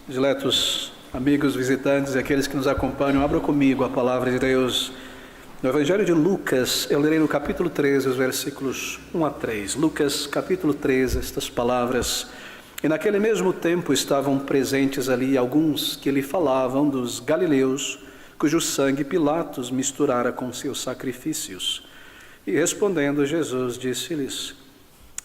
Diletos amigos, visitantes e aqueles que nos acompanham, abram comigo a palavra de Deus. No Evangelho de Lucas, eu lerei no capítulo 13, os versículos 1 a 3. Lucas, capítulo 13, estas palavras. E naquele mesmo tempo estavam presentes ali alguns que lhe falavam dos galileus, cujo sangue Pilatos misturara com seus sacrifícios. E respondendo Jesus, disse-lhes: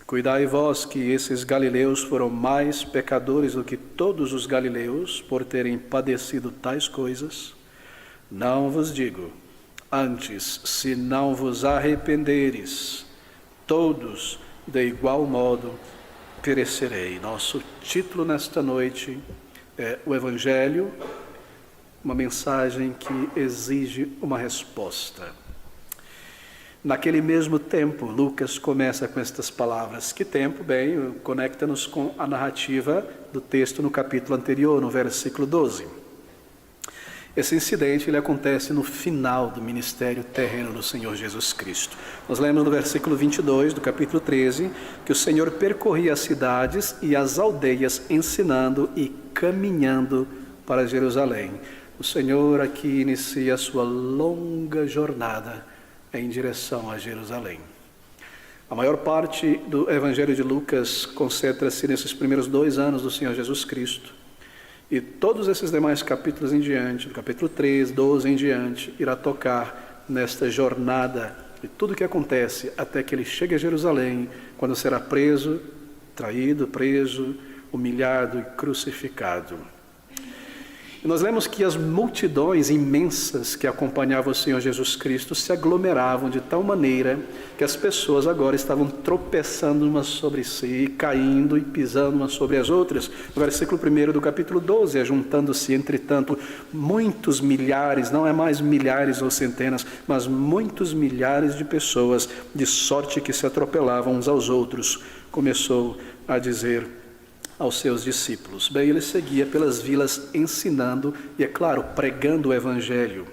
Cuidai vós que esses galileus foram mais pecadores do que todos os galileus por terem padecido tais coisas? Não vos digo. Antes, se não vos arrependeres, todos de igual modo perecerei. Nosso título nesta noite é o Evangelho, uma mensagem que exige uma resposta. Naquele mesmo tempo, Lucas começa com estas palavras. Que tempo? Bem, conecta-nos com a narrativa do texto no capítulo anterior, no versículo 12. Esse incidente ele acontece no final do ministério terreno do Senhor Jesus Cristo. Nós lemos no versículo 22 do capítulo 13 que o Senhor percorria as cidades e as aldeias ensinando e caminhando para Jerusalém. O Senhor aqui inicia a sua longa jornada em direção a Jerusalém. A maior parte do Evangelho de Lucas concentra-se nesses primeiros 2 anos do Senhor Jesus Cristo. E todos esses demais capítulos em diante, do capítulo 13, 12 em diante, irá tocar nesta jornada de tudo o que acontece até que ele chegue a Jerusalém, quando será preso, traído, preso, humilhado e crucificado. E nós lemos que as multidões imensas que acompanhavam o Senhor Jesus Cristo se aglomeravam de tal maneira que as pessoas agora estavam tropeçando umas sobre si, caindo e pisando umas sobre as outras. No versículo 1 do capítulo 12, ajuntando-se, entretanto, muitos milhares, não é mais milhares ou centenas, mas muitos milhares de pessoas, de sorte que se atropelavam uns aos outros. Começou a dizer aos seus discípulos. Bem, ele seguia pelas vilas ensinando e, é claro, pregando o Evangelho.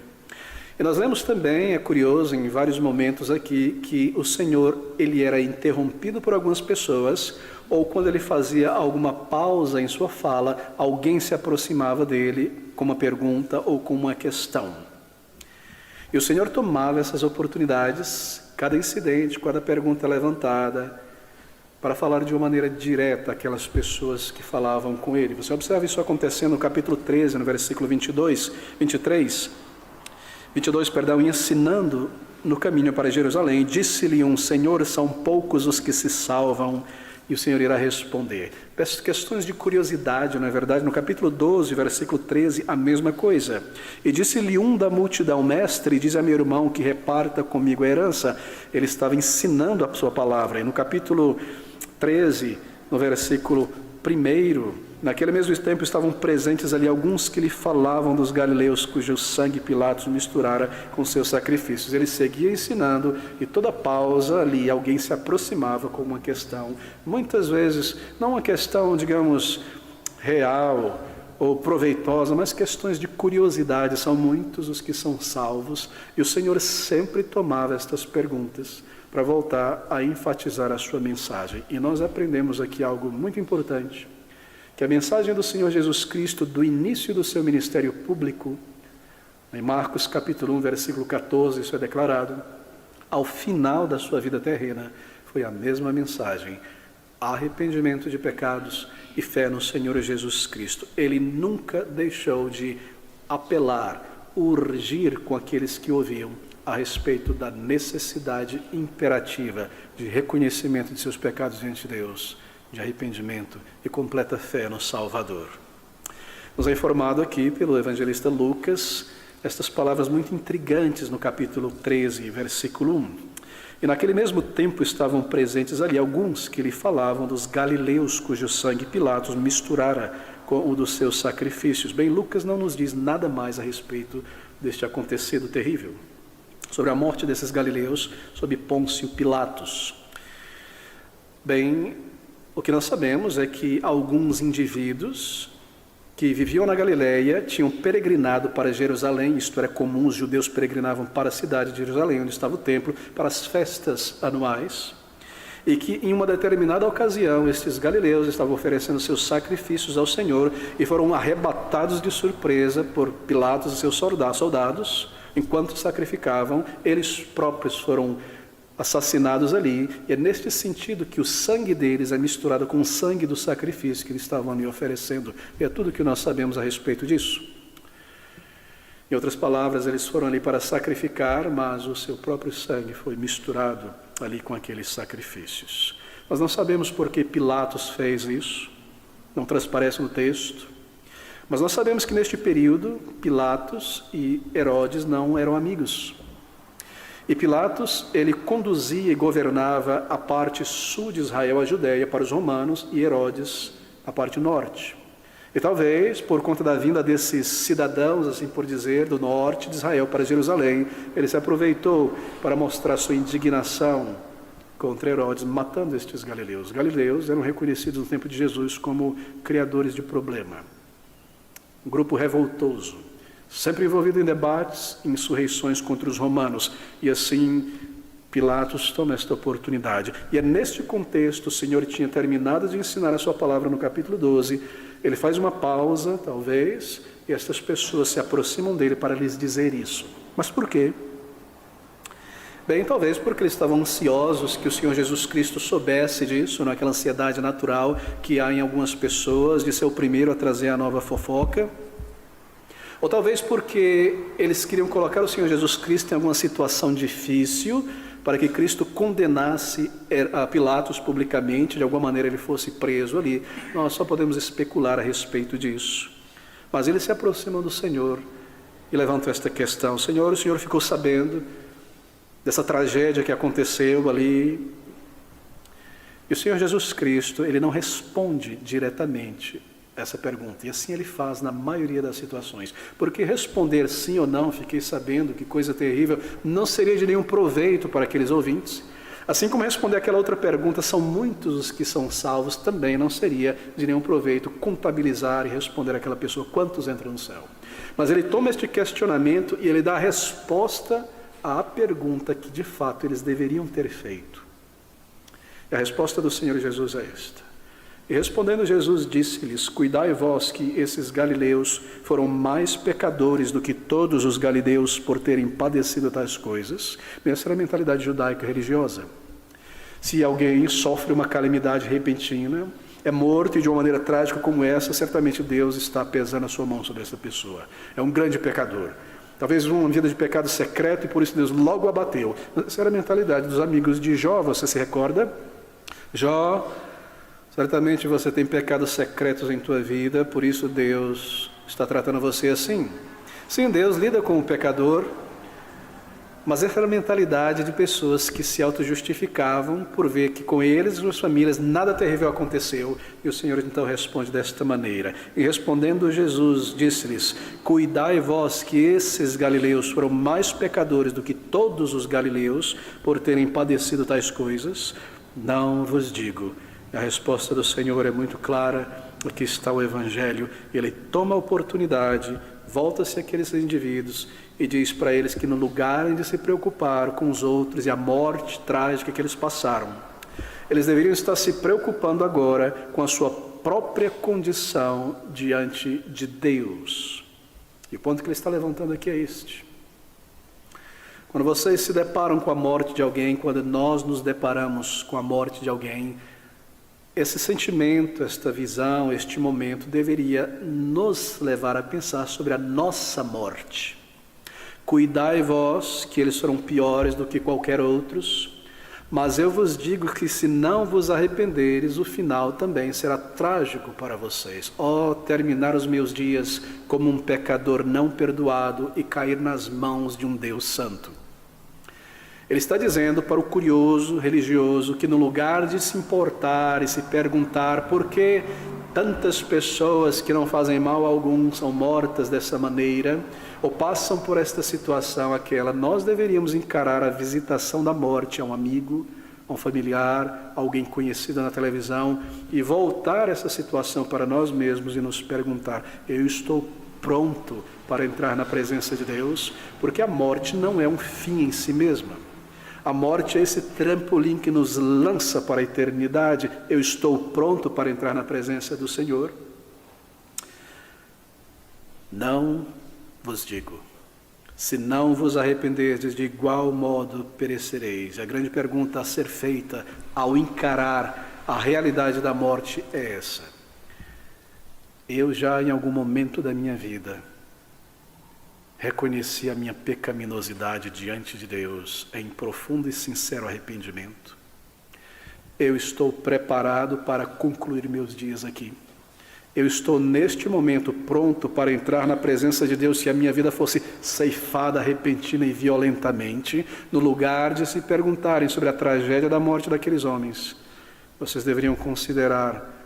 E nós lemos também, é curioso, em vários momentos aqui, que o Senhor, ele era interrompido por algumas pessoas, ou quando ele fazia alguma pausa em sua fala, alguém se aproximava dele com uma pergunta ou com uma questão. E o Senhor tomava essas oportunidades, cada incidente, cada pergunta levantada, para falar de uma maneira direta aquelas pessoas que falavam com ele. Você observa isso acontecendo no capítulo 13, no versículo 22, ensinando no caminho para Jerusalém, disse-lhe um: Senhor, são poucos os que se salvam. E o Senhor irá responder. Questões de curiosidade, não é verdade? No capítulo 12, versículo 13, a mesma coisa. E disse-lhe um da multidão: Mestre, diz a meu irmão que reparta comigo a herança. Ele estava ensinando a sua palavra. E no capítulo 13, no versículo 1, naquele mesmo tempo estavam presentes ali alguns que lhe falavam dos galileus, cujo sangue Pilatos misturara com seus sacrifícios. Ele seguia ensinando e toda pausa ali alguém se aproximava com uma questão, muitas vezes não uma questão, digamos, real ou proveitosa, mas questões de curiosidade. São muitos os que são salvos e o Senhor sempre tomava estas perguntas para voltar a enfatizar a sua mensagem. E nós aprendemos aqui algo muito importante, que a mensagem do Senhor Jesus Cristo do início do seu ministério público, em Marcos capítulo 1, versículo 14, isso é declarado, ao final da sua vida terrena, foi a mesma mensagem: arrependimento de pecados e fé no Senhor Jesus Cristo. Ele nunca deixou de apelar, urgir com aqueles que ouviam a respeito da necessidade imperativa de reconhecimento de seus pecados diante de Deus, de arrependimento e completa fé no Salvador. Nos é informado aqui pelo evangelista Lucas estas palavras muito intrigantes no capítulo 13, versículo 1. E naquele mesmo tempo estavam presentes ali alguns que lhe falavam dos galileus, cujo sangue Pilatos misturara com o dos seus sacrifícios. Bem, Lucas não nos diz nada mais a respeito deste acontecido terrível, sobre a morte desses galileus, sob Pôncio Pilatos. Bem, o que nós sabemos é que alguns indivíduos que viviam na Galileia tinham peregrinado para Jerusalém. Isto era comum, os judeus peregrinavam para a cidade de Jerusalém, onde estava o templo, para as festas anuais. e que em uma determinada ocasião estes galileus estavam oferecendo seus sacrifícios ao Senhor e foram arrebatados de surpresa por Pilatos e seus soldados. Enquanto sacrificavam, eles próprios foram assassinados ali, e é neste sentido que o sangue deles é misturado com o sangue do sacrifício que eles estavam ali oferecendo, e é tudo que nós sabemos a respeito disso. Em outras palavras, eles foram ali para sacrificar, mas o seu próprio sangue foi misturado ali com aqueles sacrifícios. Nós não sabemos por que Pilatos fez isso, não transparece no texto, mas nós sabemos que neste período, Pilatos e Herodes não eram amigos. E Pilatos, ele conduzia e governava a parte sul de Israel, a Judéia, para os romanos, e Herodes a parte norte. E talvez, por conta da vinda desses cidadãos, assim por dizer, do norte de Israel para Jerusalém, ele se aproveitou para mostrar sua indignação contra Herodes, matando estes galileus. Os galileus eram reconhecidos no tempo de Jesus como criadores de problema. Um grupo revoltoso, sempre envolvido em debates, em insurreições contra os romanos. E assim, Pilatos toma esta oportunidade. E é neste contexto, o Senhor tinha terminado de ensinar a sua palavra no capítulo 12, ele faz uma pausa, talvez, e estas pessoas se aproximam dele para lhes dizer isso. Mas por quê? Bem, talvez porque eles estavam ansiosos que o Senhor Jesus Cristo soubesse disso, aquela ansiedade natural que há em algumas pessoas de ser o primeiro a trazer a nova fofoca. Ou talvez porque eles queriam colocar o Senhor Jesus Cristo em alguma situação difícil, para que Cristo condenasse a Pilatos publicamente, de alguma maneira ele fosse preso ali. Nós só podemos especular a respeito disso. Mas eles se aproximam do Senhor e levantam esta questão. Senhor, o Senhor ficou sabendo dessa tragédia que aconteceu ali. E o Senhor Jesus Cristo, ele não responde diretamente essa pergunta, e assim ele faz na maioria das situações, porque responder sim ou não, fiquei sabendo, que coisa terrível, não seria de nenhum proveito para aqueles ouvintes. Assim como responder aquela outra pergunta, são muitos os que são salvos, também não seria de nenhum proveito contabilizar e responder àquela pessoa quantos entram no céu. Mas ele toma este questionamento e ele dá a resposta à pergunta que de fato eles deveriam ter feito. E a resposta do Senhor Jesus é esta. E respondendo Jesus disse-lhes, cuidai vós que esses galileus foram mais pecadores do que todos os galileus por terem padecido tais coisas. Essa era a mentalidade judaica religiosa. Se alguém sofre uma calamidade repentina, é morto e de uma maneira trágica como essa, certamente Deus está pesando a sua mão sobre essa pessoa. É um grande pecador. Talvez uma vida de pecado secreto e por isso Deus logo abateu. Essa era a mentalidade dos amigos de Jó, você se recorda? Jó, certamente você tem pecados secretos em tua vida, por isso Deus está tratando você assim. Sim, Deus lida com o pecador, mas essa era a mentalidade de pessoas que se auto-justificavam por ver que com eles e suas famílias nada terrível aconteceu. E o Senhor então responde desta maneira. E respondendo Jesus, disse-lhes, cuidai vós que esses galileus foram mais pecadores do que todos os galileus por terem padecido tais coisas. Não vos digo. A resposta do Senhor é muito clara, aqui está o Evangelho. Ele toma a oportunidade, volta-se àqueles indivíduos e diz para eles que no lugar de se preocupar com os outros e a morte trágica que eles passaram, eles deveriam estar se preocupando agora com a sua própria condição diante de Deus. E o ponto que ele está levantando aqui é este. Quando vocês se deparam com a morte de alguém, quando nós nos deparamos com a morte de alguém, esse sentimento, esta visão, este momento deveria nos levar a pensar sobre a nossa morte. Cuidai vós, que eles foram piores do que qualquer outros, mas eu vos digo que se não vos arrependeres, o final também será trágico para vocês. Terminar os meus dias como um pecador não perdoado e cair nas mãos de um Deus santo. Ele está dizendo para o curioso religioso que no lugar de se importar e se perguntar por que tantas pessoas que não fazem mal algum são mortas dessa maneira, ou passam por esta situação, aquela, nós deveríamos encarar a visitação da morte a um amigo, a um familiar, a alguém conhecido na televisão, e voltar essa situação para nós mesmos e nos perguntar, eu estou pronto para entrar na presença de Deus? Porque a morte não é um fim em si mesma. A morte é esse trampolim que nos lança para a eternidade. Eu estou pronto para entrar na presença do Senhor? Não vos digo. Se não vos arrependerdes, de igual modo perecereis. A grande pergunta a ser feita ao encarar a realidade da morte é essa. Eu já em algum momento da minha vida reconheci a minha pecaminosidade diante de Deus em profundo e sincero arrependimento. Eu estou preparado para concluir meus dias aqui. Eu estou neste momento pronto para entrar na presença de Deus se a minha vida fosse ceifada repentina e violentamente, no lugar de se perguntarem sobre a tragédia da morte daqueles homens. Vocês deveriam considerar,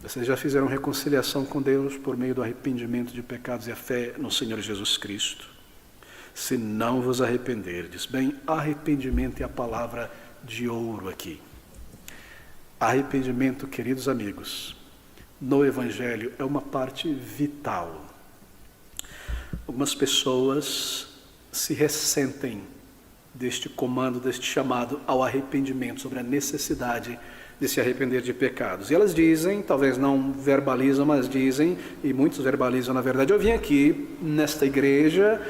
vocês já fizeram reconciliação com Deus por meio do arrependimento de pecados e a fé no Senhor Jesus Cristo? Se não vos arrependerdes, bem, arrependimento é a palavra de ouro aqui. Arrependimento, queridos amigos, no Evangelho é uma parte vital. Algumas pessoas se ressentem deste comando, deste chamado ao arrependimento, sobre a necessidade de se arrepender de pecados. E elas dizem, talvez não verbalizam, mas dizem, e muitos verbalizam na verdade, eu vim aqui nesta igreja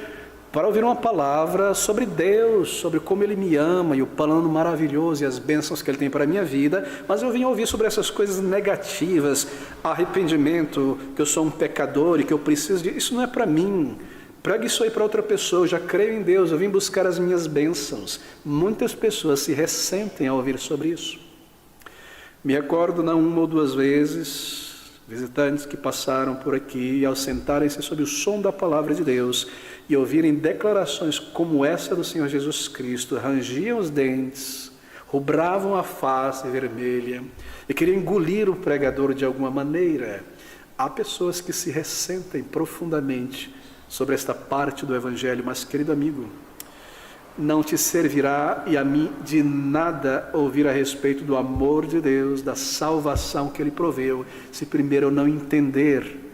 para ouvir uma palavra sobre Deus, sobre como Ele me ama e o plano maravilhoso e as bênçãos que Ele tem para a minha vida, mas eu vim ouvir sobre essas coisas negativas, arrependimento, que eu sou um pecador e que eu preciso de... Isso não é para mim, pregue isso aí para outra pessoa, eu já creio em Deus, eu vim buscar as minhas bênçãos. Muitas pessoas se ressentem ao ouvir sobre isso. Me recordo, não uma ou duas vezes, visitantes que passaram por aqui e ao sentarem-se sob o som da palavra de Deus e ouvirem declarações como essa do Senhor Jesus Cristo, rangiam os dentes, rubravam a face vermelha e queriam engolir o pregador de alguma maneira. Há pessoas que se ressentem profundamente sobre esta parte do Evangelho, mas, querido amigo, não te servirá e a mim de nada ouvir a respeito do amor de Deus, da salvação que Ele proveu, se primeiro eu não entender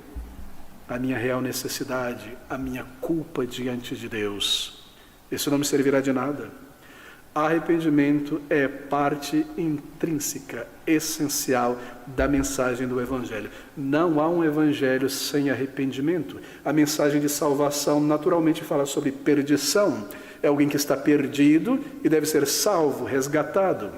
a minha real necessidade, a minha culpa diante de Deus. Isso não me servirá de nada. Arrependimento é parte intrínseca, essencial da mensagem do Evangelho. Não há um Evangelho sem arrependimento. A mensagem de salvação naturalmente fala sobre perdição. É alguém que está perdido e deve ser salvo, resgatado.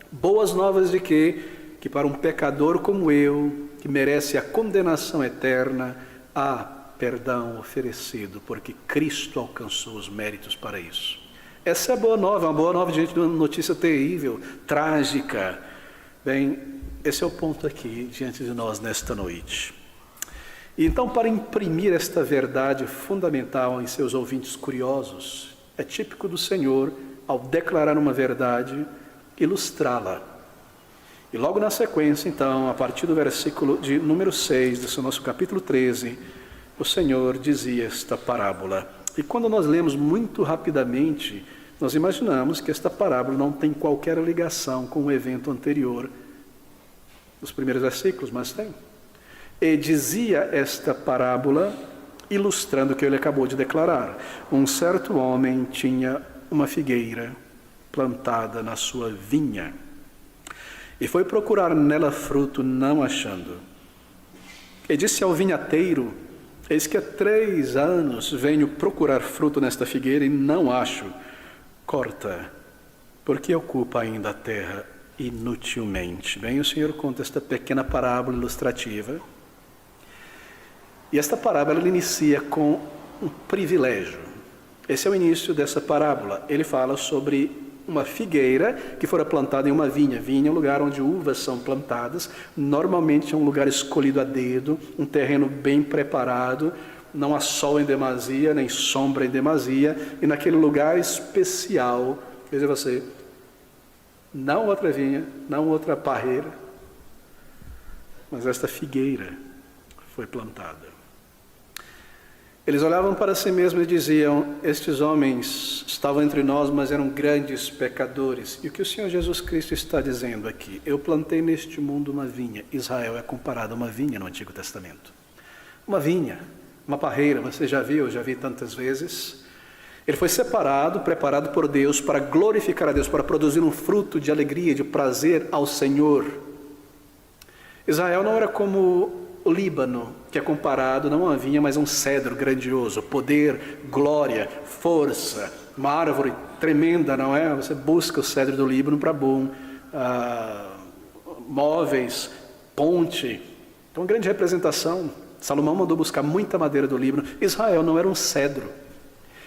Boas novas de que para um pecador como eu, que merece a condenação eterna, há perdão oferecido, porque Cristo alcançou os méritos para isso. Essa é a boa nova, uma boa nova diante de uma notícia terrível, trágica. Bem, esse é o ponto aqui diante de nós nesta noite. E então, para imprimir esta verdade fundamental em seus ouvintes curiosos, é típico do Senhor, ao declarar uma verdade, ilustrá-la. E logo na sequência, então, a partir do versículo de número 6, desse nosso capítulo 13, o Senhor dizia esta parábola. E quando nós lemos muito rapidamente, nós imaginamos que esta parábola não tem qualquer ligação com o evento anterior dos primeiros versículos, mas tem. E dizia esta parábola, ilustrando o que ele acabou de declarar. Um certo homem tinha uma figueira plantada na sua vinha e foi procurar nela fruto, não achando. E disse ao vinhateiro: eis que há 3 anos venho procurar fruto nesta figueira e não acho. Corta, porque ocupa ainda a terra inutilmente. Bem, o Senhor conta esta pequena parábola ilustrativa. E esta parábola ela inicia com um privilégio. Esse é o início dessa parábola. Ele fala sobre uma figueira que fora plantada em uma vinha. Vinha é um lugar onde uvas são plantadas. Normalmente é um lugar escolhido a dedo, um terreno bem preparado. Não há sol em demasia, nem sombra em demasia. E naquele lugar especial, veja você, não outra vinha, não outra parreira, mas esta figueira foi plantada. Eles olhavam para si mesmos e diziam: estes homens estavam entre nós, mas eram grandes pecadores. E o que o Senhor Jesus Cristo está dizendo aqui? Eu plantei neste mundo uma vinha. Israel é comparado a uma vinha no Antigo Testamento. Uma vinha, uma parreira, você já viu, eu já vi tantas vezes. Ele foi separado, preparado por Deus para glorificar a Deus, para produzir um fruto de alegria, de prazer ao Senhor. Israel não era como o Líbano, que é comparado não a uma vinha, mas a um cedro grandioso, poder, glória, força, uma árvore tremenda, não é? Você busca o cedro do Líbano para bom, móveis, ponte. Então, uma grande representação. Salomão mandou buscar muita madeira do Líbano. Israel não era um cedro.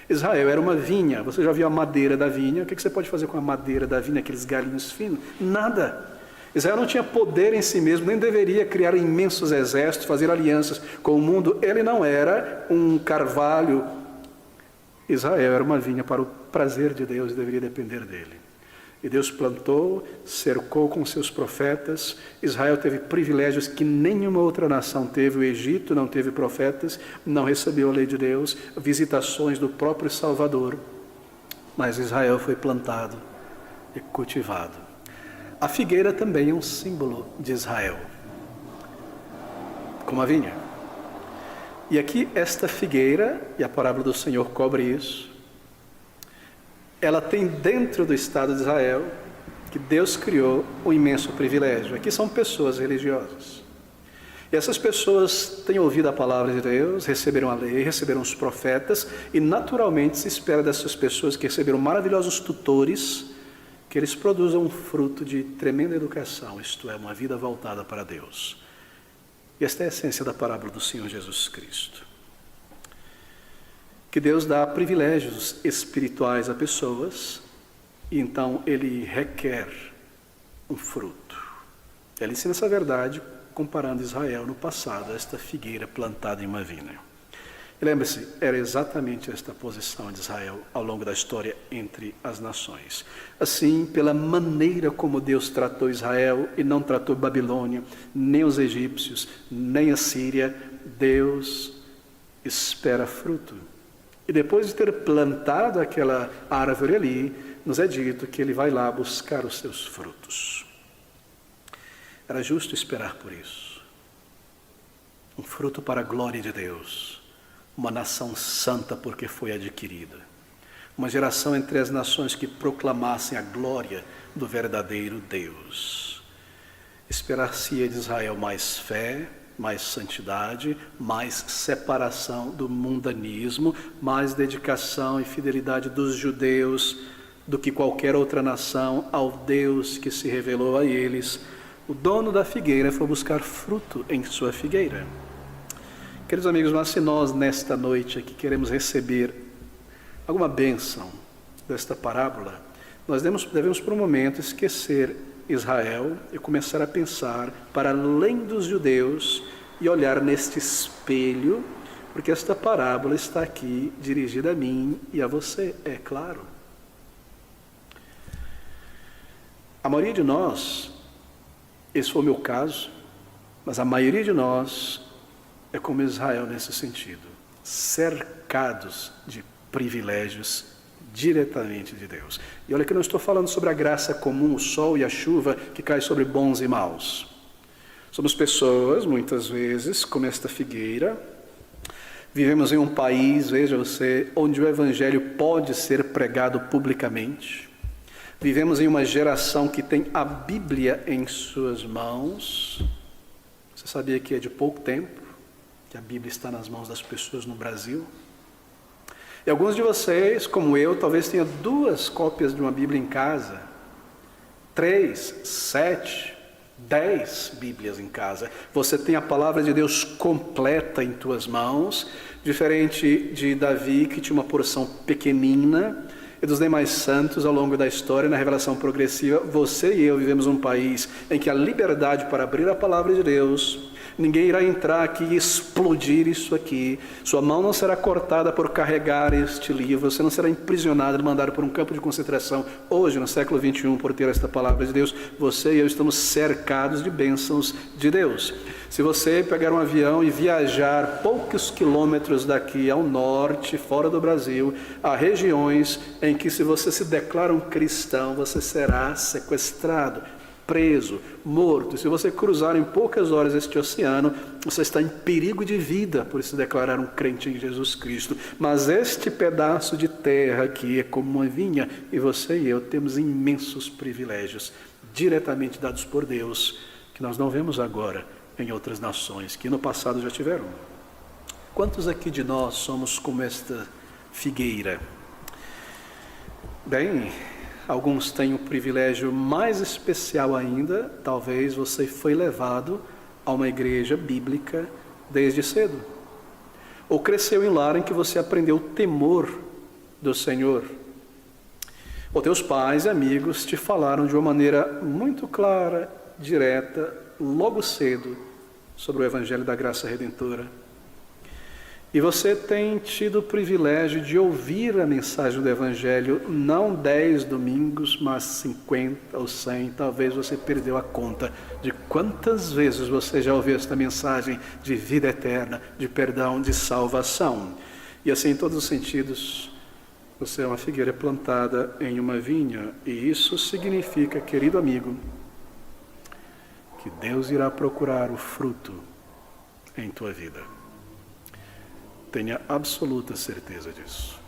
Israel era uma vinha. Você já viu a madeira da vinha? O que você pode fazer com a madeira da vinha, aqueles galinhos finos? Nada. Israel não tinha poder em si mesmo, nem deveria criar imensos exércitos, fazer alianças com o mundo. Ele não era um carvalho. Israel era uma vinha para o prazer de Deus e deveria depender dele. E Deus plantou, cercou com seus profetas. Israel teve privilégios que nenhuma outra nação teve. O Egito não teve profetas, não recebeu a lei de Deus, visitações do próprio Salvador. Mas Israel foi plantado e cultivado. A figueira também é um símbolo de Israel, como a vinha. E aqui esta figueira, e a parábola do Senhor cobre isso, ela tem dentro do Estado de Israel, que Deus criou, um imenso privilégio. Aqui são pessoas religiosas. E essas pessoas têm ouvido a palavra de Deus, receberam a lei, receberam os profetas, e naturalmente se espera dessas pessoas que receberam maravilhosos tutores, que eles produzam um fruto de tremenda educação, isto é, uma vida voltada para Deus. E esta é a essência da parábola do Senhor Jesus Cristo. Que Deus dá privilégios espirituais a pessoas, e então Ele requer um fruto. Ele ensina essa verdade comparando Israel no passado a esta figueira plantada em uma vinha. E lembre-se, era exatamente esta posição de Israel ao longo da história entre as nações. Assim, pela maneira como Deus tratou Israel e não tratou Babilônia, nem os egípcios, nem a Síria, Deus espera fruto. E depois de ter plantado aquela árvore ali, nos é dito que ele vai lá buscar os seus frutos. Era justo esperar por isso. Um fruto para a glória de Deus. Uma nação santa porque foi adquirida. Uma geração entre as nações que proclamassem a glória do verdadeiro Deus. Esperar-se-ia de Israel mais fé, mais santidade, mais separação do mundanismo, mais dedicação e fidelidade dos judeus do que qualquer outra nação ao Deus que se revelou a eles. O dono da figueira foi buscar fruto em sua figueira. Queridos amigos, mas se nós nesta noite aqui queremos receber alguma bênção desta parábola, nós devemos por um momento esquecer Israel e começar a pensar para além dos judeus e olhar neste espelho, porque esta parábola está aqui dirigida a mim e a você, é claro. A maioria de nós, esse foi o meu caso, mas a maioria de nós é como Israel nesse sentido, cercados de privilégios diretamente de Deus. E olha que eu não estou falando sobre a graça comum, o sol e a chuva que cai sobre bons e maus. Somos pessoas, muitas vezes, como esta figueira. Vivemos em um país, veja você, onde o evangelho pode ser pregado publicamente. Vivemos em uma geração que tem a Bíblia em suas mãos. Você sabia que é de pouco tempo que a Bíblia está nas mãos das pessoas no Brasil? E alguns de vocês, como eu, talvez tenham 2 cópias de uma Bíblia em casa, 3, 7, 10 Bíblias em casa. Você tem a palavra de Deus completa em tuas mãos, diferente de Davi, que tinha uma porção pequenina, e dos demais santos ao longo da história, na revelação progressiva. Você e eu vivemos um país em que a liberdade para abrir a palavra de Deus, ninguém irá entrar aqui e explodir isso aqui. Sua mão não será cortada por carregar este livro. Você não será imprisionado e mandado por um campo de concentração. Hoje, no século 21, por ter esta palavra de Deus, você e eu estamos cercados de bênçãos de Deus. Se você pegar um avião e viajar poucos quilômetros daqui ao norte, fora do Brasil, há regiões em que, se você se declara um cristão, você será sequestrado, preso, morto. Se você cruzar em poucas horas este oceano, você está em perigo de vida por se declarar um crente em Jesus Cristo. Mas este pedaço de terra aqui é como uma vinha, e você e eu temos imensos privilégios diretamente dados por Deus, que nós não vemos agora em outras nações, que no passado já tiveram. Quantos aqui de nós somos como esta figueira? Bem, alguns têm um privilégio mais especial ainda. Talvez você foi levado a uma igreja bíblica desde cedo, ou cresceu em lar em que você aprendeu o temor do Senhor, ou teus pais e amigos te falaram de uma maneira muito clara, direta, logo cedo, sobre o Evangelho da Graça Redentora. E você tem tido o privilégio de ouvir a mensagem do Evangelho, não 10 domingos, mas 50 ou 100, talvez você perdeu a conta de quantas vezes você já ouviu esta mensagem de vida eterna, de perdão, de salvação. E assim, em todos os sentidos, você é uma figueira plantada em uma vinha, e isso significa, querido amigo, que Deus irá procurar o fruto em tua vida. Tenha absoluta certeza disso.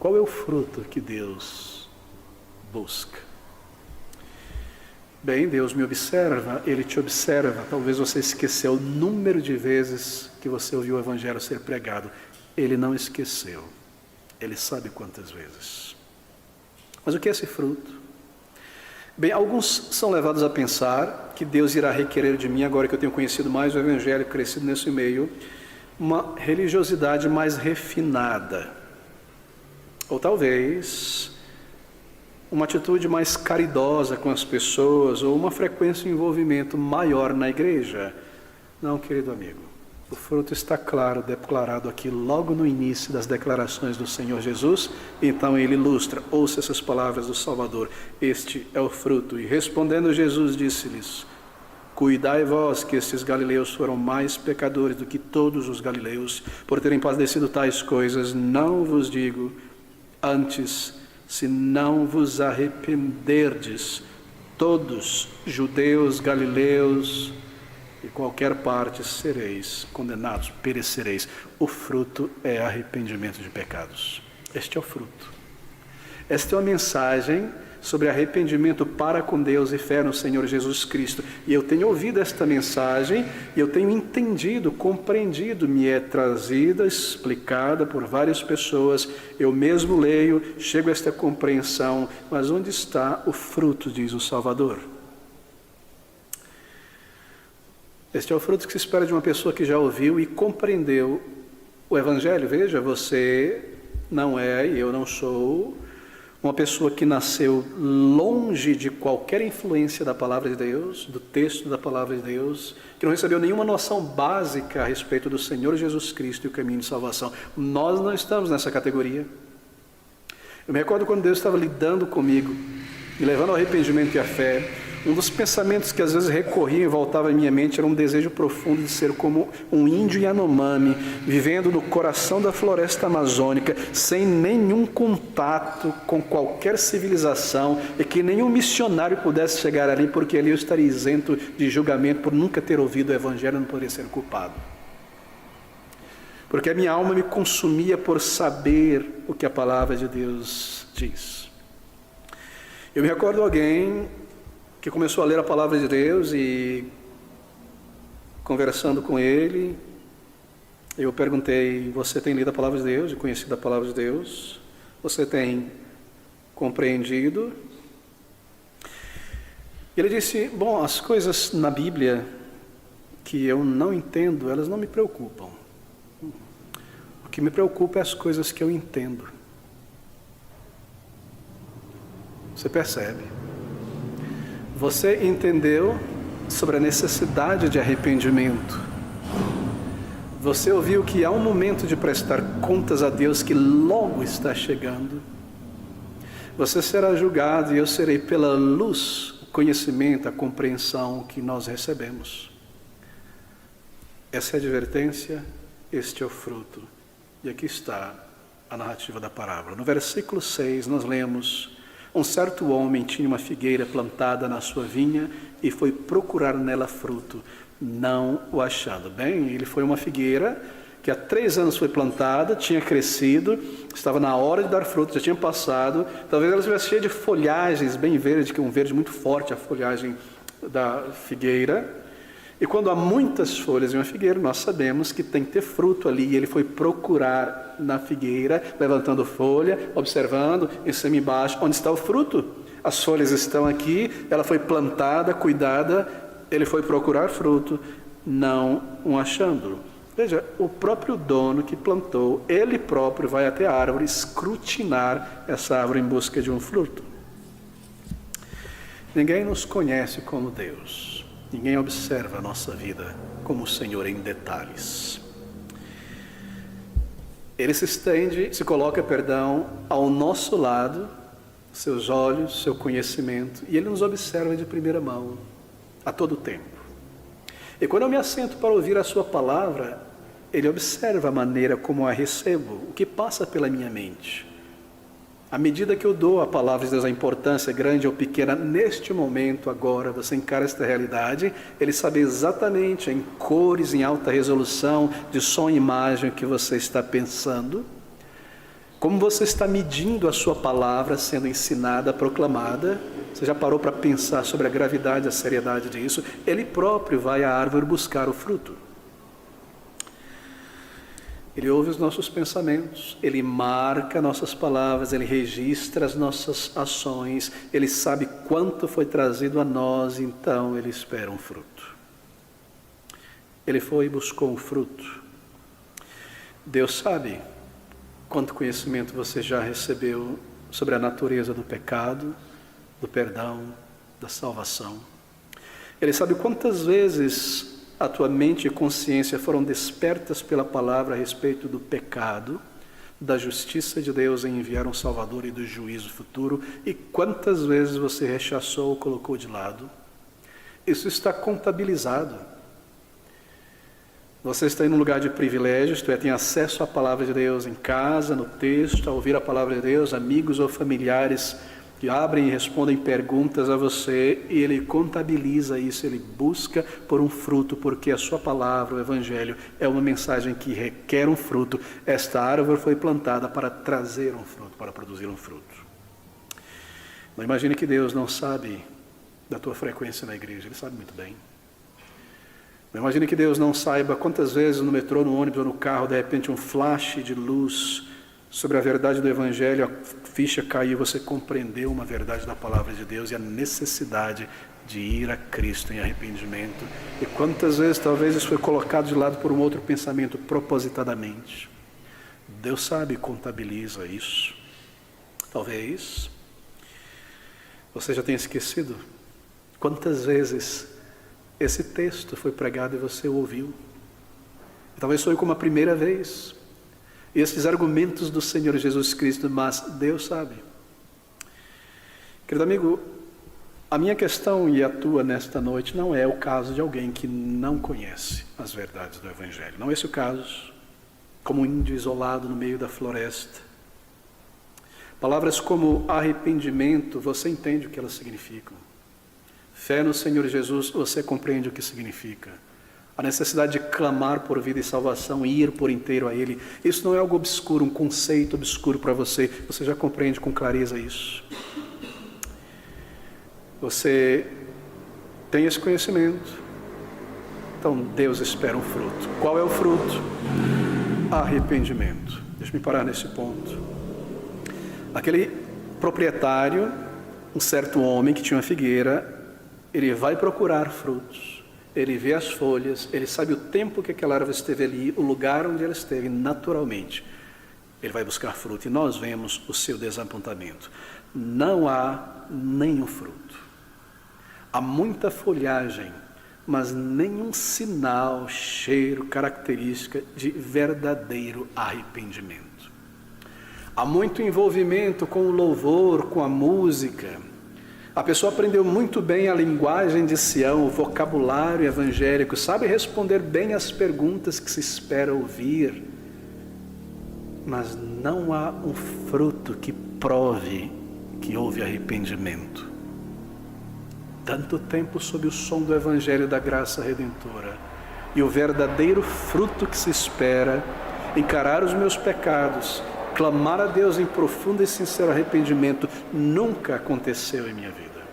Qual é o fruto que Deus busca? Bem, Deus me observa, Ele te observa. Talvez você esqueceu o número de vezes que você ouviu o Evangelho ser pregado. Ele não esqueceu. Ele sabe quantas vezes. Mas o que é esse fruto? Bem, alguns são levados a pensar que Deus irá requerer de mim, agora que eu tenho conhecido mais o Evangelho, crescido nesse meio, uma religiosidade mais refinada, ou talvez uma atitude mais caridosa com as pessoas, ou uma frequência de envolvimento maior na igreja. Não, querido amigo, o fruto está claro, declarado aqui logo no início das declarações do Senhor Jesus. Então ele ilustra, ouça essas palavras do Salvador: este é o fruto. E respondendo Jesus disse-lhes: cuidai vós que estes galileus foram mais pecadores do que todos os galileus, por terem padecido tais coisas. Não vos digo, antes, se não vos arrependerdes, todos, judeus, galileus, e qualquer parte, sereis condenados, perecereis. O fruto é arrependimento de pecados. Este é o fruto. Esta é uma mensagem sobre arrependimento para com Deus e fé no Senhor Jesus Cristo. E eu tenho ouvido esta mensagem, e eu tenho entendido, compreendido, me é trazida, explicada por várias pessoas. Eu mesmo leio, chego a esta compreensão. Mas onde está o fruto, diz o Salvador? Este é o fruto que se espera de uma pessoa que já ouviu e compreendeu o Evangelho. Veja, você não é, e eu não sou, uma pessoa que nasceu longe de qualquer influência da palavra de Deus, do texto da palavra de Deus, que não recebeu nenhuma noção básica a respeito do Senhor Jesus Cristo e o caminho de salvação. Nós não estamos nessa categoria. Eu me recordo quando Deus estava lidando comigo, me levando ao arrependimento e à fé. Um dos pensamentos que às vezes recorria e voltava à minha mente era um desejo profundo de ser como um índio Yanomami, vivendo no coração da floresta amazônica, sem nenhum contato com qualquer civilização, e que nenhum missionário pudesse chegar ali, porque ali eu estaria isento de julgamento por nunca ter ouvido o Evangelho, não poderia ser culpado. Porque a minha alma me consumia por saber o que a palavra de Deus diz. Eu me recordo de alguém que começou a ler a palavra de Deus, e conversando com ele, eu perguntei: você tem lido a palavra de Deus e conhecido a palavra de Deus? Você tem compreendido? Ele disse: bom, as coisas na Bíblia que eu não entendo, elas não me preocupam. O que me preocupa é as coisas que eu entendo. Você percebe? Você entendeu sobre a necessidade de arrependimento. Você ouviu que há um momento de prestar contas a Deus que logo está chegando. Você será julgado, e eu serei pela luz, o conhecimento, a compreensão que nós recebemos. Essa é a advertência, este é o fruto. E aqui está a narrativa da parábola. No versículo 6 nós lemos: Um certo homem tinha uma figueira plantada na sua vinha e foi procurar nela fruto, não o achando. Bem, ele foi uma figueira que há 3 anos foi plantada, tinha crescido, estava na hora de dar fruto, já tinha passado, talvez ela estivesse cheia de folhagens bem verdes, que é um verde muito forte, a folhagem da figueira. E quando há muitas folhas em uma figueira, nós sabemos que tem que ter fruto ali. E ele foi procurar na figueira, levantando folha, observando, em cima e embaixo, onde está o fruto. As folhas estão aqui, ela foi plantada, cuidada, ele foi procurar fruto, não o achando. Veja, o próprio dono que plantou, ele próprio vai até a árvore escrutinar essa árvore em busca de um fruto. Ninguém nos conhece como Deus. Ninguém observa a nossa vida como o Senhor em detalhes. Ele se estende, se coloca, ao nosso lado, seus olhos, seu conhecimento, e Ele nos observa de primeira mão, a todo tempo. E quando eu me assento para ouvir a sua palavra, Ele observa a maneira como a recebo, o que passa pela minha mente. À medida que eu dou a palavra de Deus, a importância grande ou pequena, neste momento, agora, você encara esta realidade, Ele sabe exatamente, em cores, em alta resolução, de som e imagem, o que você está pensando, como você está medindo a sua palavra sendo ensinada, proclamada. Você já parou para pensar sobre a gravidade, a seriedade disso? Ele próprio vai à árvore buscar o fruto. Ele ouve os nossos pensamentos, Ele marca nossas palavras, Ele registra as nossas ações, Ele sabe quanto foi trazido a nós, então Ele espera um fruto. Ele foi e buscou um fruto. Deus sabe quanto conhecimento você já recebeu sobre a natureza do pecado, do perdão, da salvação. Ele sabe quantas vezes a tua mente e consciência foram despertas pela palavra a respeito do pecado, da justiça de Deus em enviar um Salvador e do juízo futuro, e quantas vezes você rechaçou ou colocou de lado. Isso está contabilizado. Você está em um lugar de privilégio, isto é, tem acesso à palavra de Deus em casa, no texto, a ouvir a palavra de Deus, amigos ou familiares que abrem e respondem perguntas a você, e Ele contabiliza isso, Ele busca por um fruto, porque a sua palavra, o Evangelho, é uma mensagem que requer um fruto. Esta árvore foi plantada para trazer um fruto, para produzir um fruto. Não imagine que Deus não sabe da tua frequência na igreja, Ele sabe muito bem. Não imagine que Deus não saiba quantas vezes no metrô, no ônibus ou no carro, de repente um flash de luz sobre a verdade do Evangelho, a ficha caiu, você compreendeu uma verdade da palavra de Deus e a necessidade de ir a Cristo em arrependimento. E quantas vezes talvez isso foi colocado de lado por um outro pensamento propositadamente. Deus sabe e contabiliza isso. Talvez você já tenha esquecido quantas vezes esse texto foi pregado e você o ouviu. E talvez foi como a primeira vez. Esses argumentos do Senhor Jesus Cristo, mas Deus sabe. Querido amigo, a minha questão e a tua nesta noite não é o caso de alguém que não conhece as verdades do Evangelho. Não é esse o caso, como um índio isolado no meio da floresta. Palavras como arrependimento, você entende o que elas significam. Fé no Senhor Jesus, você compreende o que significa. A necessidade de clamar por vida e salvação e ir por inteiro a Ele. Isso não é algo obscuro, um conceito obscuro para você. Você já compreende com clareza isso. Você tem esse conhecimento. Então Deus espera um fruto. Qual é o fruto? Arrependimento. Deixa-me parar nesse ponto. Aquele proprietário, um certo homem que tinha uma figueira, ele vai procurar frutos. Ele vê as folhas, ele sabe o tempo que aquela árvore esteve ali, o lugar onde ela esteve, naturalmente. Ele vai buscar fruto e nós vemos o seu desapontamento. Não há nenhum fruto. Há muita folhagem, mas nenhum sinal, cheiro, característica de verdadeiro arrependimento. Há muito envolvimento com o louvor, com a música. A pessoa aprendeu muito bem a linguagem de Sião, o vocabulário evangélico, sabe responder bem às perguntas que se espera ouvir, mas não há um fruto que prove que houve arrependimento. Tanto tempo sob o som do Evangelho da graça redentora, e o verdadeiro fruto que se espera, encarar os meus pecados, clamar a Deus em profundo e sincero arrependimento, nunca aconteceu em minha vida.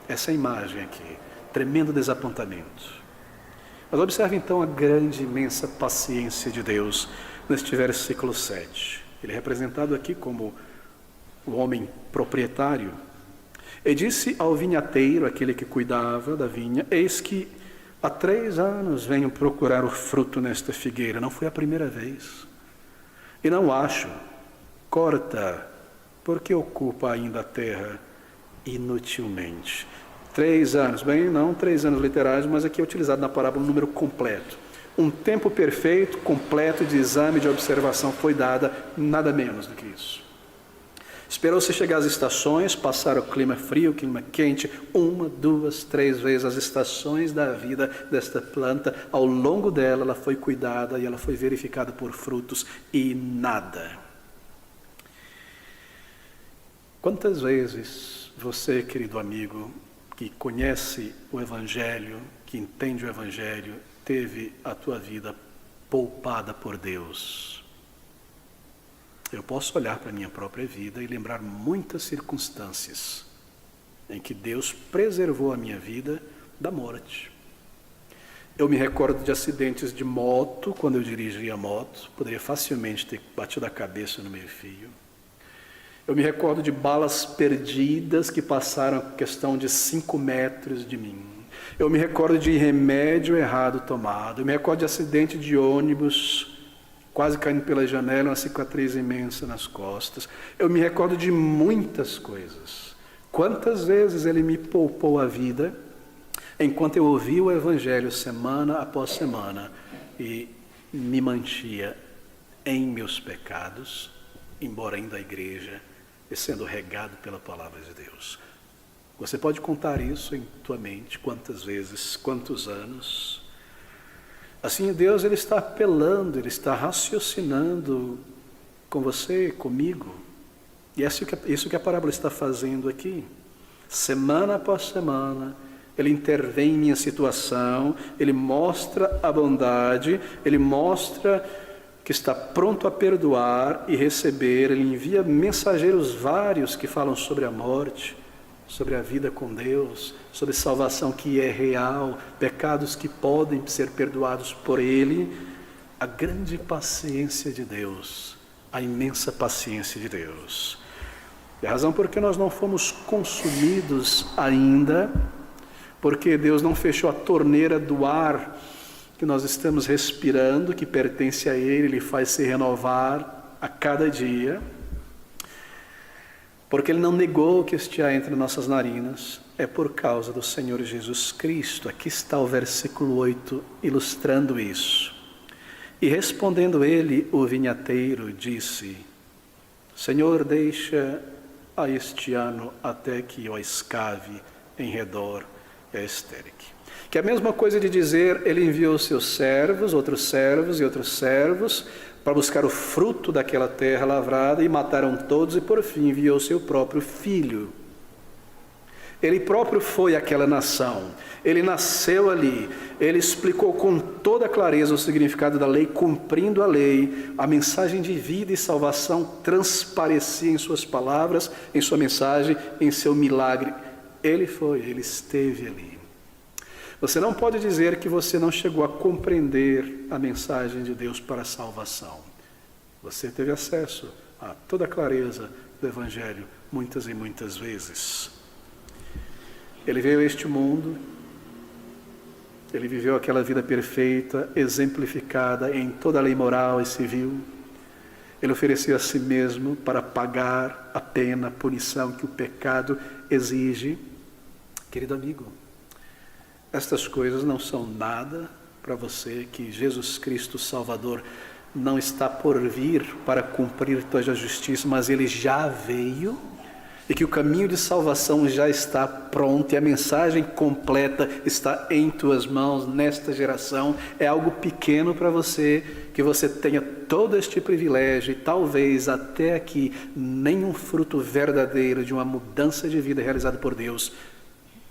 Essa imagem aqui, tremendo desapontamento. Mas observe então a grande, imensa paciência de Deus neste versículo 7. Ele é representado aqui como o homem proprietário. E disse ao vinhateiro, aquele que cuidava da vinha: eis que há 3 anos venho procurar o fruto nesta figueira. Não foi a primeira vez. E não acho. Corta, porque ocupa ainda a terra inutilmente. 3 anos, bem, não 3 anos literais, mas aqui é utilizado na parábola um número completo. Um tempo perfeito, completo de exame, de observação foi dada, nada menos do que isso. Esperou-se chegar às estações, passar o clima frio, o clima quente, 1, 2, 3 vezes as estações da vida desta planta. Ao longo dela, ela foi cuidada e ela foi verificada por frutos e nada. Quantas vezes você, querido amigo, que conhece o Evangelho, que entende o Evangelho, teve a tua vida poupada por Deus? Eu posso olhar para a minha própria vida e lembrar muitas circunstâncias em que Deus preservou a minha vida da morte. Eu me recordo de acidentes de moto, quando eu dirigia a moto, poderia facilmente ter batido a cabeça no meio-fio. Eu me recordo de balas perdidas que passaram a questão de 5 metros de mim. Eu me recordo de remédio errado tomado. Eu me recordo de acidente de ônibus, quase caindo pela janela, uma cicatriz imensa nas costas. Eu me recordo de muitas coisas. Quantas vezes Ele me poupou a vida, enquanto eu ouvia o Evangelho semana após semana, e me mantinha em meus pecados, embora indo à igreja, e sendo regado pela palavra de Deus. Você pode contar isso em tua mente, quantas vezes, quantos anos. Assim, Deus ele está apelando, Ele está raciocinando com você, comigo. E é isso que a parábola está fazendo aqui. Semana após semana, Ele intervém em minha situação, Ele mostra a bondade, Ele mostra que está pronto a perdoar e receber. Ele envia mensageiros vários que falam sobre a morte, sobre a vida com Deus, sobre salvação que é real, pecados que podem ser perdoados por Ele. A grande paciência de Deus, a imensa paciência de Deus. E a razão por que nós não fomos consumidos ainda, porque Deus não fechou a torneira do ar que nós estamos respirando, que pertence a Ele, Ele faz se renovar a cada dia, porque Ele não negou que este ar entre nossas narinas, é por causa do Senhor Jesus Cristo. Aqui está o versículo 8 ilustrando isso. E respondendo ele, o vinhateiro, disse: Senhor, deixa a este ano até que eu escave em redor e a esterique. Que é a mesma coisa de dizer, ele enviou seus servos, outros servos e outros servos, para buscar o fruto daquela terra lavrada, e mataram todos, e por fim enviou seu próprio filho. Ele próprio foi aquela nação, ele nasceu ali, ele explicou com toda clareza o significado da lei, cumprindo a lei, a mensagem de vida e salvação transparecia em suas palavras, em sua mensagem, em seu milagre. Ele foi, ele esteve ali. Você não pode dizer que você não chegou a compreender a mensagem de Deus para a salvação. Você teve acesso a toda a clareza do Evangelho muitas e muitas vezes. Ele veio a este mundo, ele viveu aquela vida perfeita, exemplificada em toda a lei moral e civil. Ele ofereceu a si mesmo para pagar a pena, a punição que o pecado exige. Querido amigo, estas coisas não são nada para você, que Jesus Cristo Salvador não está por vir para cumprir toda a justiça, mas Ele já veio, e que o caminho de salvação já está pronto e a mensagem completa está em tuas mãos nesta geração, é algo pequeno para você, que você tenha todo este privilégio e talvez até aqui nenhum fruto verdadeiro de uma mudança de vida realizada por Deus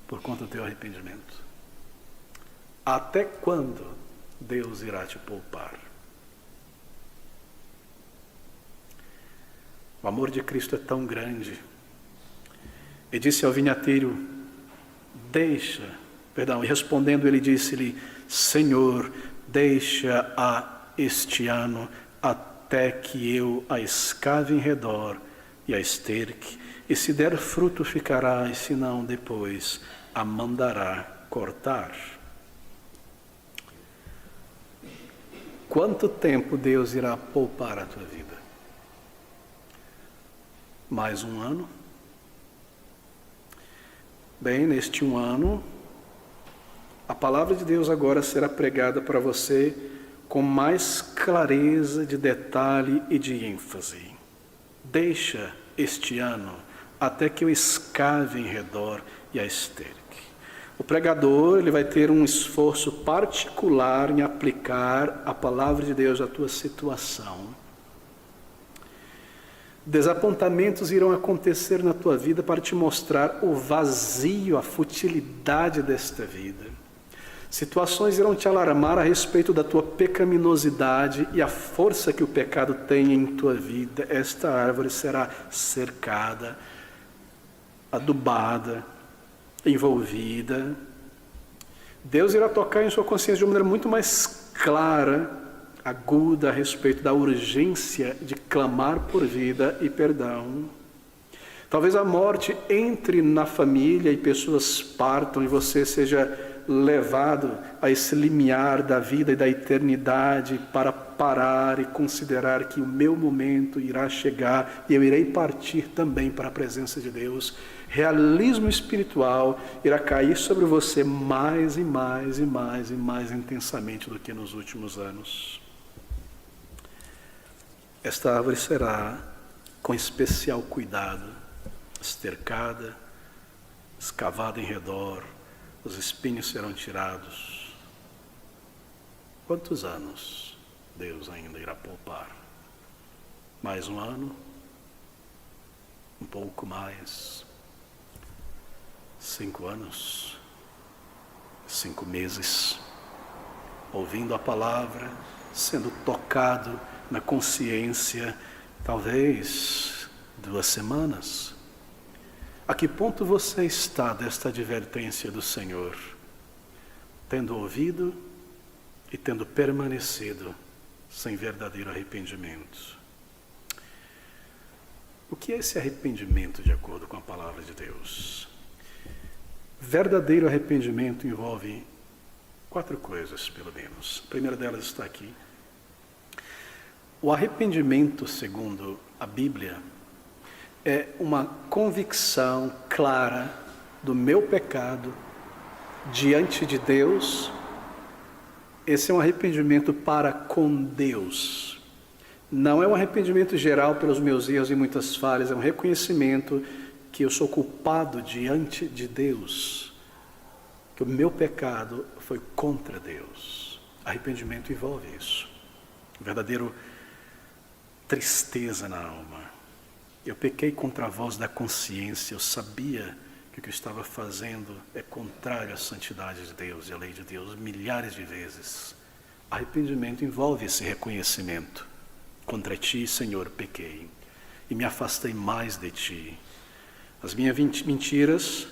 por conta do teu arrependimento. Até quando Deus irá te poupar? O amor de Cristo é tão grande. E disse ao vinhateiro, e respondendo ele disse-lhe, Senhor, deixa-a este ano, até que eu a escave em redor e a esterque, e se der fruto ficará, e se não, depois a mandará cortar. Quanto tempo Deus irá poupar a tua vida? Mais um ano? Bem, neste um ano, a palavra de Deus agora será pregada para você com mais clareza de detalhe e de ênfase. Deixa este ano até que eu escave em redor e a esterque. O pregador ele vai ter um esforço particular em aplicar a palavra de Deus à tua situação. Desapontamentos irão acontecer na tua vida para te mostrar o vazio, a futilidade desta vida. Situações irão te alarmar a respeito da tua pecaminosidade e a força que o pecado tem em tua vida. Esta árvore será cercada, adubada, envolvida. Deus irá tocar em sua consciência de uma maneira muito mais clara, aguda a respeito da urgência de clamar por vida e perdão. Talvez a morte entre na família e pessoas partam e você seja levado a esse limiar da vida e da eternidade para parar e considerar que o meu momento irá chegar e eu irei partir também para a presença de Deus. Realismo espiritual irá cair sobre você mais e mais e mais e mais intensamente do que nos últimos anos. Esta árvore será com especial cuidado, estercada, escavada em redor, os espinhos serão tirados. Quantos anos Deus ainda irá poupar? Mais um ano? Um pouco mais? 5 anos? 5 meses? Ouvindo a palavra, sendo tocado na consciência, talvez 2 semanas. A que ponto você está desta advertência do Senhor? Tendo ouvido e tendo permanecido sem verdadeiro arrependimento. O que é esse arrependimento de acordo com a palavra de Deus? Verdadeiro arrependimento envolve 4 coisas, pelo menos. A primeira delas está aqui. O arrependimento, segundo a Bíblia, é uma convicção clara do meu pecado diante de Deus. Esse é um arrependimento para com Deus. Não é um arrependimento geral pelos meus erros e muitas falhas, é um reconhecimento que eu sou culpado diante de Deus, que o meu pecado foi contra Deus. Arrependimento envolve isso. Verdadeiro tristeza na alma. Eu pequei contra a voz da consciência, eu sabia que o que eu estava fazendo é contrário à santidade de Deus e à lei de Deus milhares de vezes. Arrependimento envolve esse reconhecimento. Contra ti, Senhor, pequei e me afastei mais de ti. As minhas mentiras,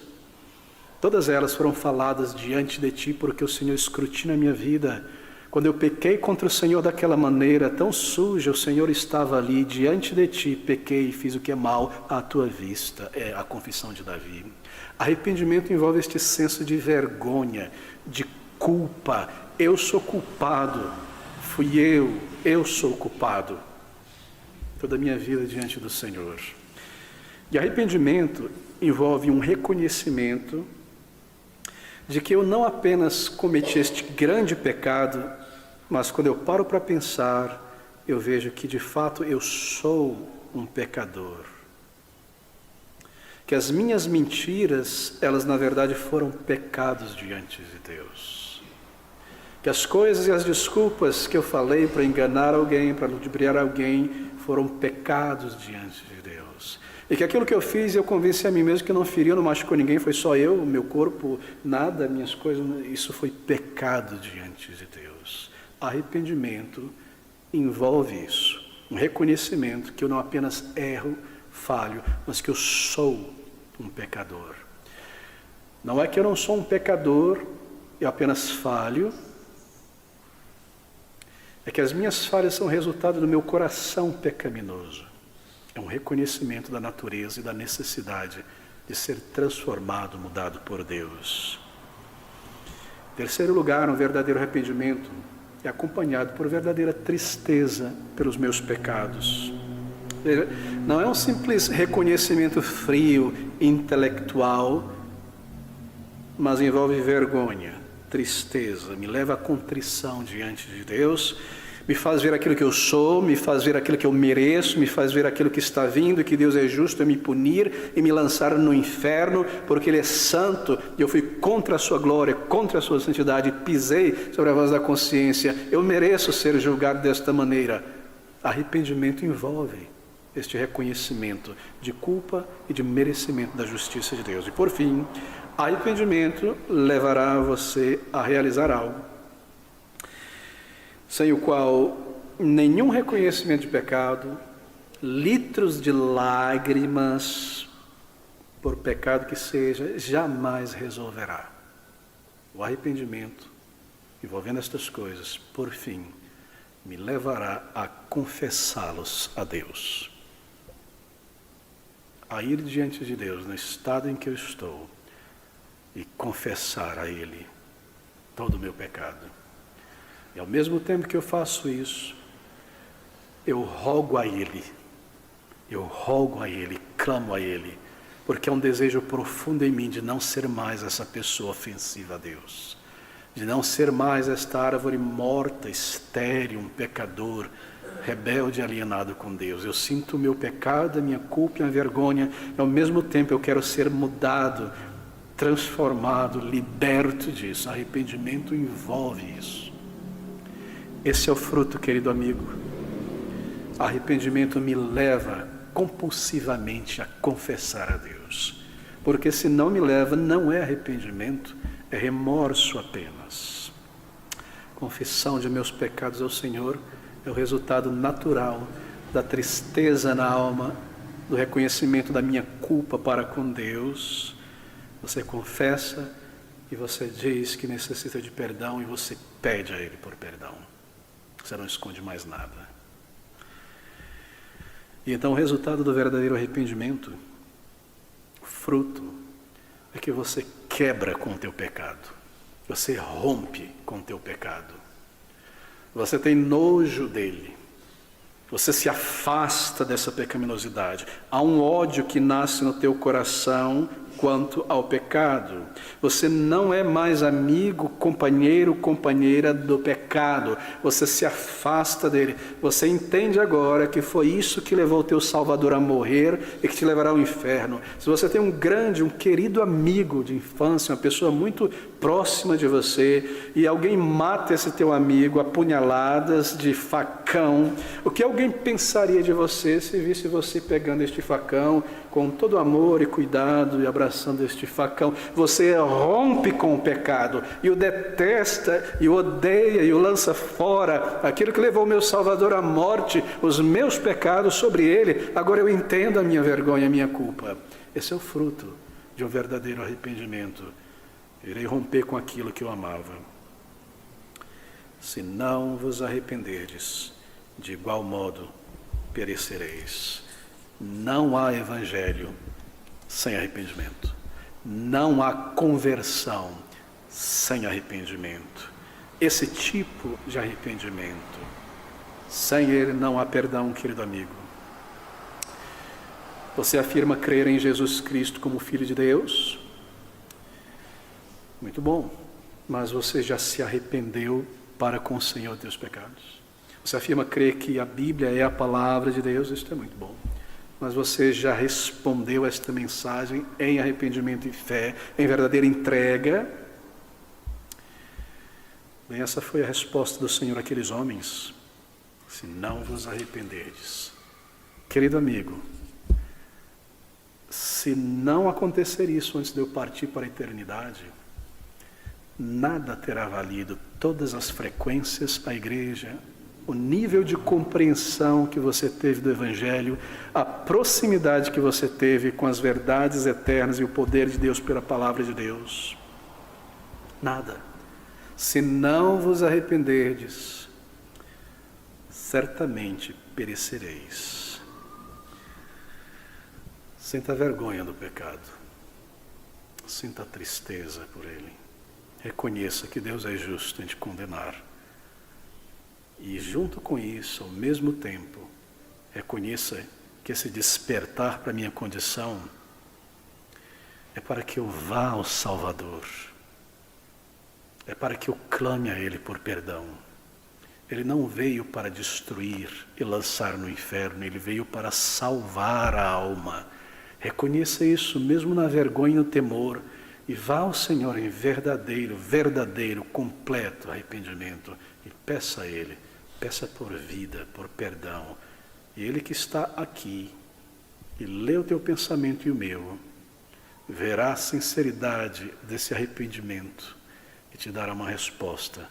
todas elas foram faladas diante de ti porque o Senhor escrutina a minha vida. Quando eu pequei contra o Senhor daquela maneira, tão suja, o Senhor estava ali, diante de ti, pequei e fiz o que é mal à tua vista. É a confissão de Davi. Arrependimento envolve este senso de vergonha, de culpa. Eu sou culpado, fui eu sou culpado. Toda a minha vida diante do Senhor. E arrependimento envolve um reconhecimento de que eu não apenas cometi este grande pecado, mas quando eu paro para pensar, eu vejo que de fato eu sou um pecador. que as minhas mentiras, elas na verdade foram pecados diante de Deus. Que as coisas e as desculpas que eu falei para enganar alguém, para ludibriar alguém, foram pecados diante de Deus. E que aquilo que eu fiz, eu convenci a mim mesmo que não feriu, não machucou ninguém, foi só eu, meu corpo, nada, minhas coisas, isso foi pecado diante de Deus. Arrependimento envolve isso, um reconhecimento que eu não apenas erro, falho, mas que eu sou um pecador. Não é que eu não sou um pecador, eu apenas falho, é que as minhas falhas são resultado do meu coração pecaminoso. É um reconhecimento da natureza e da necessidade de ser transformado, mudado por Deus. Em terceiro lugar, um verdadeiro arrependimento é acompanhado por verdadeira tristeza pelos meus pecados. Não é um simples reconhecimento frio, intelectual, mas envolve vergonha, tristeza, me leva à contrição diante de Deus, me faz ver aquilo que eu sou, me faz ver aquilo que eu mereço, me faz ver aquilo que está vindo e que Deus é justo em me punir e me lançar no inferno, porque Ele é santo e eu fui contra a sua glória, contra a sua santidade, pisei sobre a voz da consciência, eu mereço ser julgado desta maneira. Arrependimento envolve este reconhecimento de culpa e de merecimento da justiça de Deus. E por fim, arrependimento levará você a realizar algo sem o qual nenhum reconhecimento de pecado, litros de lágrimas, por pecado que seja, jamais resolverá. O arrependimento, envolvendo estas coisas, por fim, me levará a confessá-los a Deus. A ir diante de Deus, no estado em que eu estou, e confessar a Ele todo o meu pecado. E ao mesmo tempo que eu faço isso, eu rogo a Ele, clamo a Ele, porque é um desejo profundo em mim de não ser mais essa pessoa ofensiva a Deus, de não ser mais esta árvore morta, estéril, um pecador, rebelde e alienado com Deus. Eu sinto o meu pecado, a minha culpa e a minha vergonha, e ao mesmo tempo eu quero ser mudado, transformado, liberto disso. Arrependimento envolve isso. Esse é o fruto, querido amigo. Arrependimento me leva compulsivamente a confessar a Deus. Porque se não me leva, não é arrependimento, é remorso apenas. Confissão de meus pecados ao Senhor é o resultado natural da tristeza na alma, do reconhecimento da minha culpa para com Deus. Você confessa e você diz que necessita de perdão e você pede a Ele por perdão. Você não esconde mais nada. E então o resultado do verdadeiro arrependimento, o fruto, é que você quebra com o teu pecado. Você rompe com o teu pecado. Você tem nojo dele. Você se afasta dessa pecaminosidade. Há um ódio que nasce no teu coração quanto ao pecado. Você não é mais amigo, companheiro, companheira do pecado. Você se afasta dele. Você entende agora que foi isso que levou o teu Salvador a morrer e que te levará ao inferno. Se você tem um querido amigo de infância, uma pessoa muito próxima de você, e alguém mata esse teu amigo a punhaladas de facão, o que alguém pensaria de você se visse você pegando este facão com todo amor e cuidado e abraçando este facão? Você rompe com o pecado e o detesta e o odeia e o lança fora. Aquilo que levou o meu Salvador à morte, os meus pecados sobre ele, agora eu entendo a minha vergonha, a minha culpa. Esse é o fruto de um verdadeiro arrependimento. Irei romper com aquilo que eu amava. Se não vos arrependerdes, de igual modo perecereis. Não há evangelho sem arrependimento. Não há conversão sem arrependimento. Esse tipo de arrependimento, sem ele não há perdão, querido amigo. Você afirma crer em Jesus Cristo como Filho de Deus? Muito bom, mas você já se arrependeu para com o Senhor teus pecados? Você afirma crer que a Bíblia é a palavra de Deus? Isso é muito bom. mas você já respondeu esta mensagem em arrependimento e fé, em verdadeira entrega. Bem, essa foi a resposta do Senhor àqueles homens. Se não vos arrependerdes. Querido amigo, se não acontecer isso antes de eu partir para a eternidade, nada terá valido todas as frequências à igreja, o nível de compreensão que você teve do Evangelho, a proximidade que você teve com as verdades eternas e o poder de Deus pela palavra de Deus. Nada. Se não vos arrependerdes, certamente perecereis. Sinta a vergonha do pecado. Sinta a tristeza por ele. Reconheça que Deus é justo em te condenar. E junto com isso, ao mesmo tempo, reconheça que esse despertar para a minha condição é para que eu vá ao Salvador. É para que eu clame a Ele por perdão. Ele não veio para destruir e lançar no inferno, Ele veio para salvar a alma. Reconheça isso mesmo na vergonha e no temor e vá ao Senhor em verdadeiro, completo arrependimento e peça a Ele, peça por vida, por perdão. E Ele que está aqui e lê o teu pensamento e o meu, verá a sinceridade desse arrependimento e te dará uma resposta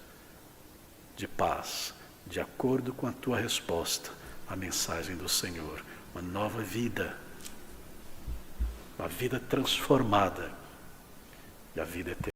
de paz, de acordo com a tua resposta à mensagem do Senhor. Uma nova vida, uma vida transformada e a vida eterna.